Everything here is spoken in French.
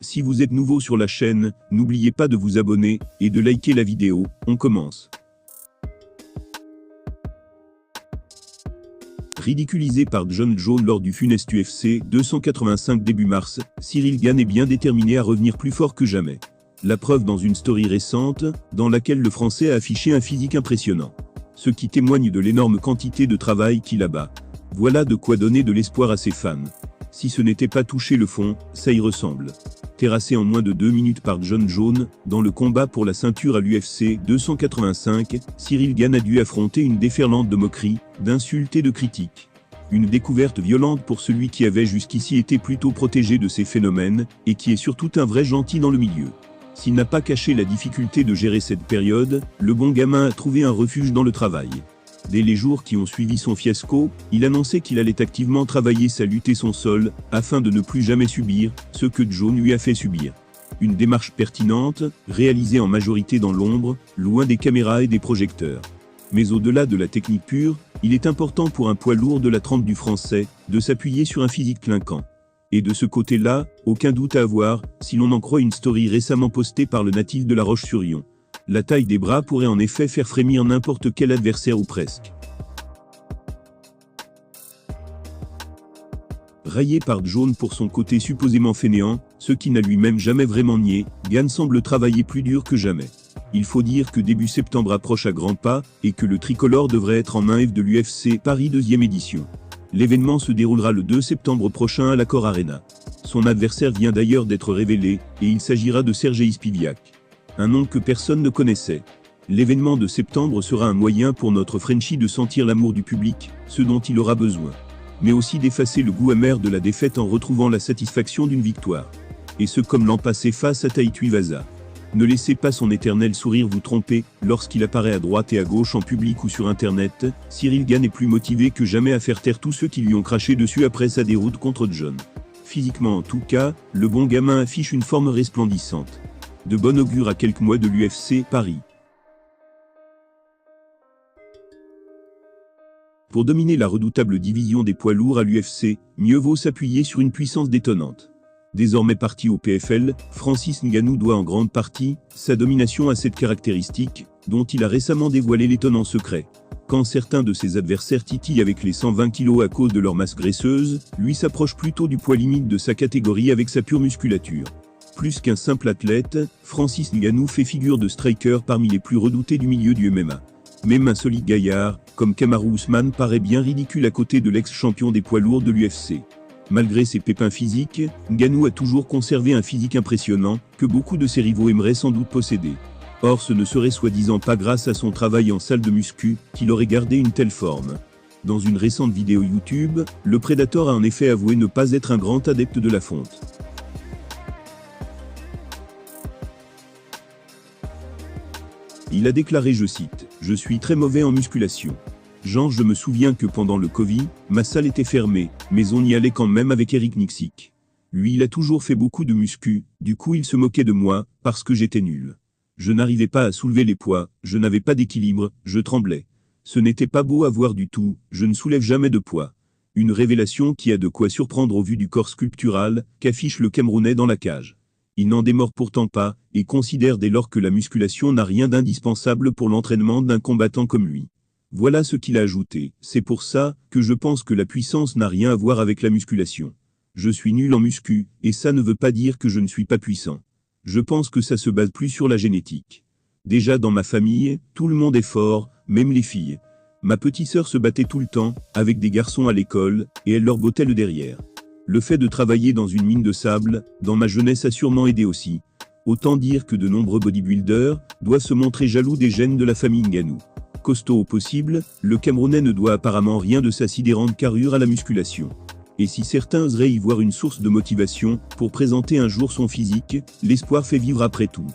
Si vous êtes nouveau sur la chaîne, n'oubliez pas de vous abonner et de liker la vidéo. On commence. Ridiculisé par Jon Jones lors du funeste UFC 285 début mars, Ciryl Gane est bien déterminé à revenir plus fort que jamais. La preuve dans une story récente, dans laquelle le Français a affiché un physique impressionnant. Ce qui témoigne de l'énorme quantité de travail qu'il abat. Voilà de quoi donner de l'espoir à ses fans. Si ce n'était pas toucher le fond, ça y ressemble. Terrassé en moins de 2 minutes par Jon Jones, dans le combat pour la ceinture à l'UFC 285, Ciryl Gane a dû affronter une déferlante de moqueries, d'insultes et de critiques. Une découverte violente pour celui qui avait jusqu'ici été plutôt protégé de ces phénomènes, et qui est surtout un vrai gentil dans le milieu. S'il n'a pas caché la difficulté de gérer cette période, le bon gamin a trouvé un refuge dans le travail. Dès les jours qui ont suivi son fiasco, il annonçait qu'il allait activement travailler sa lutte et son sol, afin de ne plus jamais subir ce que Jon lui a fait subir. Une démarche pertinente, réalisée en majorité dans l'ombre, loin des caméras et des projecteurs. Mais au-delà de la technique pure, il est important pour un poids lourd de la trempe du Français, de s'appuyer sur un physique clinquant. Et de ce côté-là, aucun doute à avoir, si l'on en croit une story récemment postée par le natif de La Roche-sur-Yon. La taille des bras pourrait en effet faire frémir n'importe quel adversaire ou presque. Raillé par Jon pour son côté supposément fainéant, ce qui n'a lui-même jamais vraiment nié, Gane semble travailler plus dur que jamais. Il faut dire que début septembre approche à grands pas, et que le tricolore devrait être en main F de l'UFC Paris 2e édition. L'événement se déroulera le 2 septembre prochain à l'Accor Arena. Son adversaire vient d'ailleurs d'être révélé, et il s'agira de Sergey Spivak. Un nom que personne ne connaissait. L'événement de septembre sera un moyen pour notre Frenchie de sentir l'amour du public, ce dont il aura besoin. Mais aussi d'effacer le goût amer de la défaite en retrouvant la satisfaction d'une victoire. Et ce comme l'an passé face à Tai Tuivasa. Ne laissez pas son éternel sourire vous tromper, lorsqu'il apparaît à droite et à gauche en public ou sur internet, Ciryl Gane est plus motivé que jamais à faire taire tous ceux qui lui ont craché dessus après sa déroute contre Jon. Physiquement en tout cas, le bon gamin affiche une forme resplendissante. De bon augure à quelques mois de l'UFC Paris. Pour dominer la redoutable division des poids lourds à l'UFC, mieux vaut s'appuyer sur une puissance détonnante. Désormais parti au PFL, Francis Ngannou doit en grande partie sa domination à cette caractéristique, dont il a récemment dévoilé l'étonnant secret. Quand certains de ses adversaires titillent avec les 120 kg à cause de leur masse graisseuse, lui s'approche plutôt du poids limite de sa catégorie avec sa pure musculature. Plus qu'un simple athlète, Francis Ngannou fait figure de striker parmi les plus redoutés du milieu du MMA. Même un solide gaillard, comme Kamaru Usman paraît bien ridicule à côté de l'ex-champion des poids lourds de l'UFC. Malgré ses pépins physiques, Ngannou a toujours conservé un physique impressionnant, que beaucoup de ses rivaux aimeraient sans doute posséder. Or ce ne serait soi-disant pas grâce à son travail en salle de muscu, qu'il aurait gardé une telle forme. Dans une récente vidéo YouTube, le Predator a en effet avoué ne pas être un grand adepte de la fonte. Il a déclaré, je cite, « Je suis très mauvais en musculation. Genre je me souviens que pendant le Covid, ma salle était fermée, mais on y allait quand même avec Eric Nicksick. Lui il a toujours fait beaucoup de muscu, du coup il se moquait de moi, parce que j'étais nul. Je n'arrivais pas à soulever les poids, je n'avais pas d'équilibre, je tremblais. Ce n'était pas beau à voir du tout, je ne soulève jamais de poids. » Une révélation qui a de quoi surprendre au vu du corps sculptural qu'affiche le Camerounais dans la cage. Il n'en démord pourtant pas, et considère dès lors que la musculation n'a rien d'indispensable pour l'entraînement d'un combattant comme lui. Voilà ce qu'il a ajouté, c'est pour ça que je pense que la puissance n'a rien à voir avec la musculation. Je suis nul en muscu, et ça ne veut pas dire que je ne suis pas puissant. Je pense que ça se base plus sur la génétique. Déjà dans ma famille, tout le monde est fort, même les filles. Ma petite sœur se battait tout le temps, avec des garçons à l'école, et elle leur bottait le derrière. Le fait de travailler dans une mine de sable, dans ma jeunesse a sûrement aidé aussi. Autant dire que de nombreux bodybuilders doivent se montrer jaloux des gènes de la famille Ngannou. Costaud au possible, le Camerounais ne doit apparemment rien de sa sidérante carrure à la musculation. Et si certains oseraient y voir une source de motivation pour présenter un jour son physique, l'espoir fait vivre après tout.